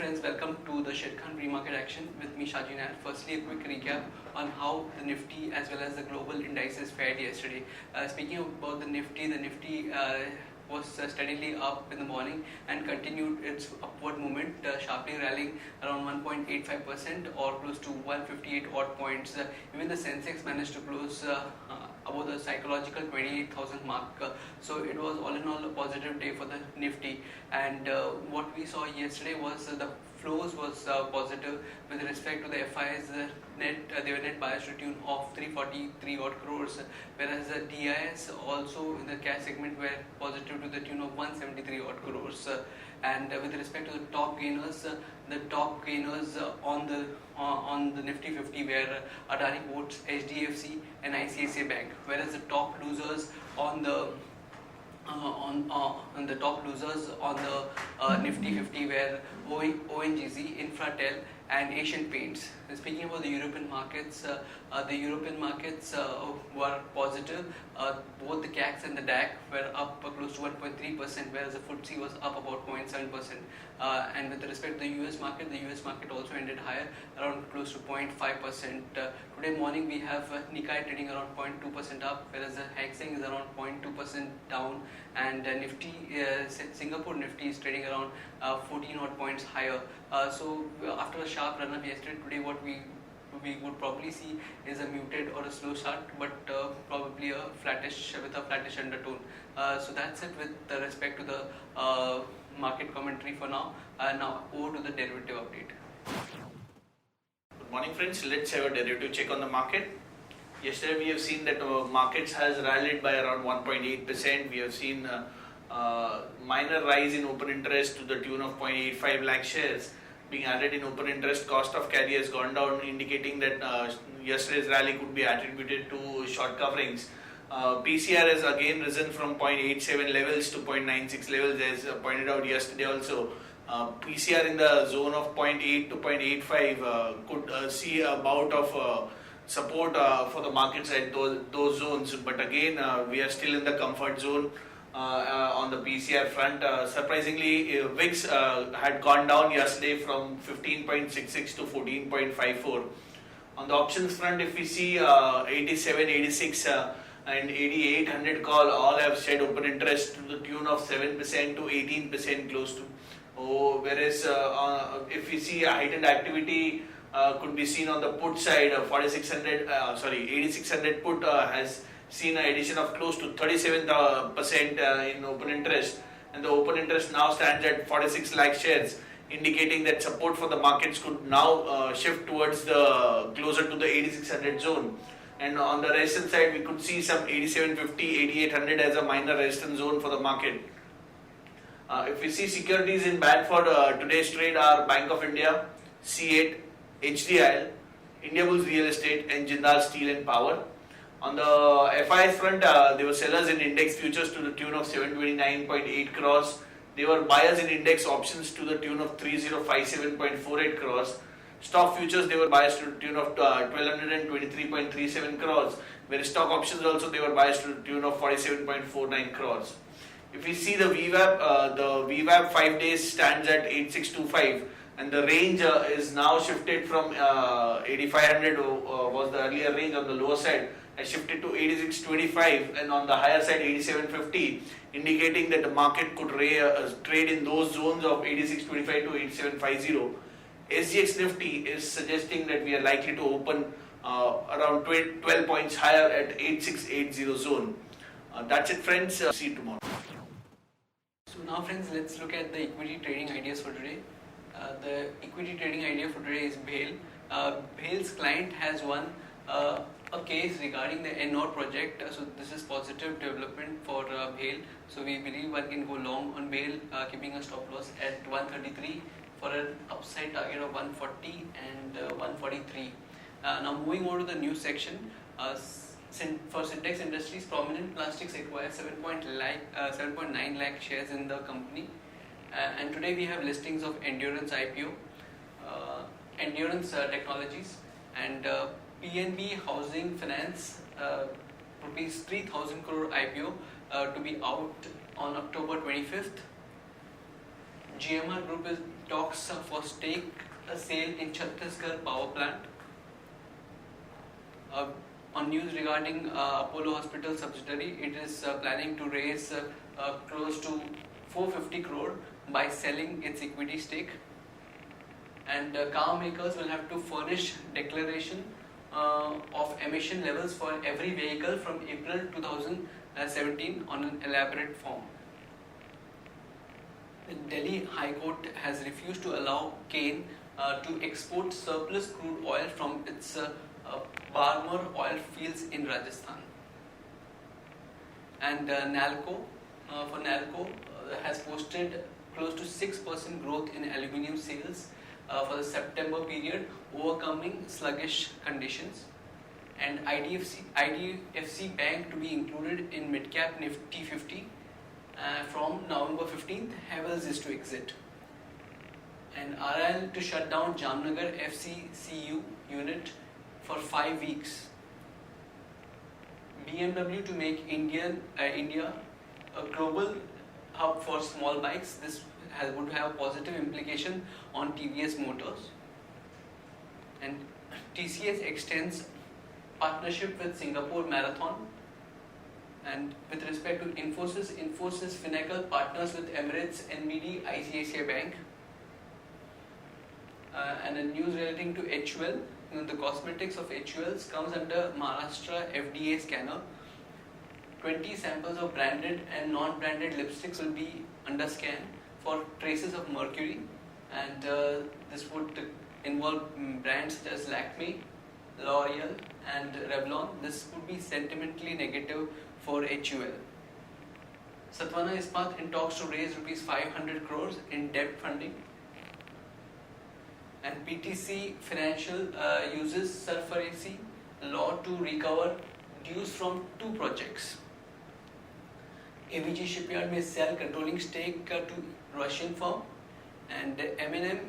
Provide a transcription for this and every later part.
friends, welcome to the Sharekhan pre-market action with me Shajin. Firstly, a quick recap on how the Nifty as well as the global indices fared yesterday. Speaking about the Nifty was steadily up in the morning and continued its upward movement, sharply rallying around 1.85% or close to 158 odd points. Even the Sensex managed to close above the psychological 28,000 mark. So it was all in all a positive day for the Nifty. And what we saw yesterday was the flows was positive with respect to the FIs. They were net biased to tune of 343 odd crores, whereas the DIs also in the cash segment were positive to the tune of 173 odd crores. And with respect to the top gainers, on the Nifty 50 were Adani Ports, HDFC, and ICICI Bank, whereas the top losers on the Nifty 50 were ONGC, Infratel, and Asian Paints. Speaking about the European markets, were positive. Both the CAC and the DAC were up close to 1.3%, whereas the FTSE was up about 0.7%. And with respect to the US market also ended higher, around close to 0.5%. Today morning we have Nikkei trading around 0.2% up, whereas the Hang Seng is around 0.2% down, and Singapore Nifty is trading around 14 odd points higher. So after a sharp run up yesterday, today what we would probably see is a muted or a slow start, but probably a flattish undertone. So that's it with respect to the market commentary for now. Now over to the derivative update. Good morning friends, let's have a derivative check on the market. Yesterday we have seen that markets has rallied by around 1.8%. We have seen minor rise in open interest to the tune of 0.85 lakh shares being added in open interest. Cost of carry has gone down, indicating that yesterday's rally could be attributed to short coverings. PCR has again risen from 0.87 levels to 0.96 levels, as pointed out yesterday also. PCR in the zone of 0.8 to 0.85 could see a bout of support for the markets at those zones, but again we are still in the comfort zone on the PCR front. Surprisingly, VIX had gone down yesterday from 15.66 to 14.54. On the options front, if we see 87, 86 and 8800 call all have shed open interest to the tune of 7% to 18% close to. Whereas if we see a heightened activity could be seen on the put side, 8600 put has seen an addition of close to 37% in open interest, and the open interest now stands at 46 lakh shares, indicating that support for the markets could now shift towards the closer to the 8600 zone. And on the resistance side, we could see some 8750, 8800 as a minor resistance zone for the market. If we see securities in band for today's trade are Bank of India, C8, HDIL, Indiabulls Real Estate, and Jindal Steel and Power. On the FIs front, they were sellers in index futures to the tune of 729.8 crores. They were buyers in index options to the tune of 3057.48 crores. Stock futures, they were buyers to the tune of 1223.37 crores. Whereas stock options also, they were buyers to the tune of 47.49 crores. If we see the VWAP 5 days stands at 8625, and the range is now shifted from 8500 was the earlier range on the lower side, has shifted to 8625, and on the higher side 8750, indicating that the market could trade in those zones of 8625 to 8750. SGX Nifty is suggesting that we are likely to open around 12 points higher at 8680 zone. That's it friends, see you tomorrow. So now friends, let's look at the equity trading ideas for today. The equity trading idea for today is BHALE. BHALE's client has won a case regarding the NOR project, so this is positive development for BHALE. So we believe one can go long on BHALE, keeping a stop loss at 133 for an upside target of 140 and 143. Now moving on to the news section. For Syntex Industries, Prominent Plastics acquired 7.9 lakh shares in the company. And today we have listings of Endurance IPO, Endurance Technologies, and PNB Housing Finance, rupees 3,000 crore IPO to be out on October 25th. talks for stake sale in Chhattisgarh power plant. On news regarding Apollo Hospital subsidiary, it is planning to raise close to 450 crore by selling its equity stake. And car makers will have to furnish declaration of emission levels for every vehicle from April 2017 on an elaborate form. The Delhi High Court has refused to allow Cain to export surplus crude oil from its Barmer oil fields in Rajasthan. And Nalco has posted close to 6% growth in aluminium sales for the September period, overcoming sluggish conditions. And IDFC Bank to be included in mid-cap Nifty 50 from November 15th. Havells is to exit. And RIL to shut down Jamnagar FCCU unit for 5 weeks. BMW to make India a global hub for small bikes. This would have a positive implication on TVS Motors. And TCS extends partnership with Singapore Marathon. And with respect to Infosys Finacle partners with Emirates, NBD, ICICI Bank. And a news relating to HUL. The cosmetics of HULs comes under Maharashtra FDA scanner. 20 samples of branded and non-branded lipsticks will be under scan for traces of mercury, and this would involve brands such as Lakme, L'Oreal and Revlon. This would be sentimentally negative for HUL. Sathavahana Ispat in talks to raise rupees 500 crores in debt funding. And PTC Financial uses SARFAESI law to recover dues from 2 projects. ABG Shipyard may sell controlling stake to Russian firm, and M&M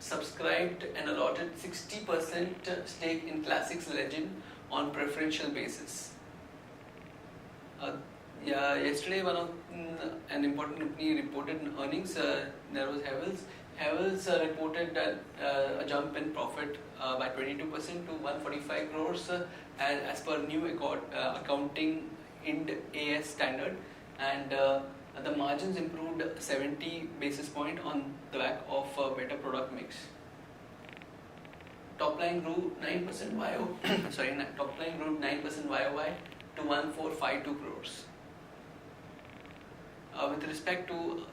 subscribed and allotted 60% stake in Classics Legend on preferential basis. Yesterday, an important company reported earnings. There was Havells. Havells reported that a jump in profit by 22% to 145 crores as per new accounting Ind AS standard, and the margins improved 70 basis point on the back of better product mix. Top line grew 9% top line grew 9% YOY to 1452 crores. With respect to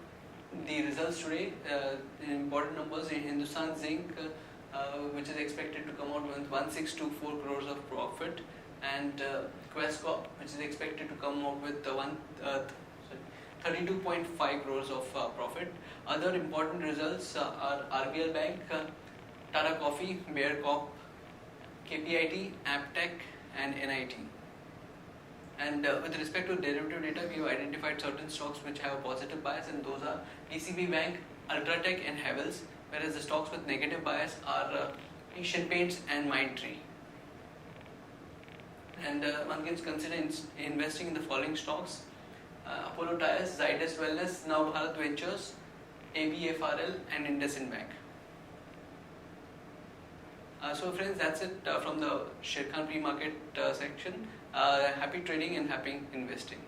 the results today, the important numbers in Hindustan Zinc, which is expected to come out with 1624 crores of profit, and Questcorp, which is expected to come out with 32.5 crores of profit. Other important results are RBL Bank, Tata Coffee, Bayer Corp, KPIT, Aptech and NIT. And with respect to derivative data, we have identified certain stocks which have a positive bias, and those are PCB Bank, Ultratech and Havells, whereas the stocks with negative bias are Asian Paints and Mindtree. And one can consider investing in the following stocks: Apollo Tyres, Zydus Wellness, Now Bharat Ventures, ABFRL and IndusInd Bank. So friends, that's it from the Sharekhan pre-market section. Happy trading and happy investing.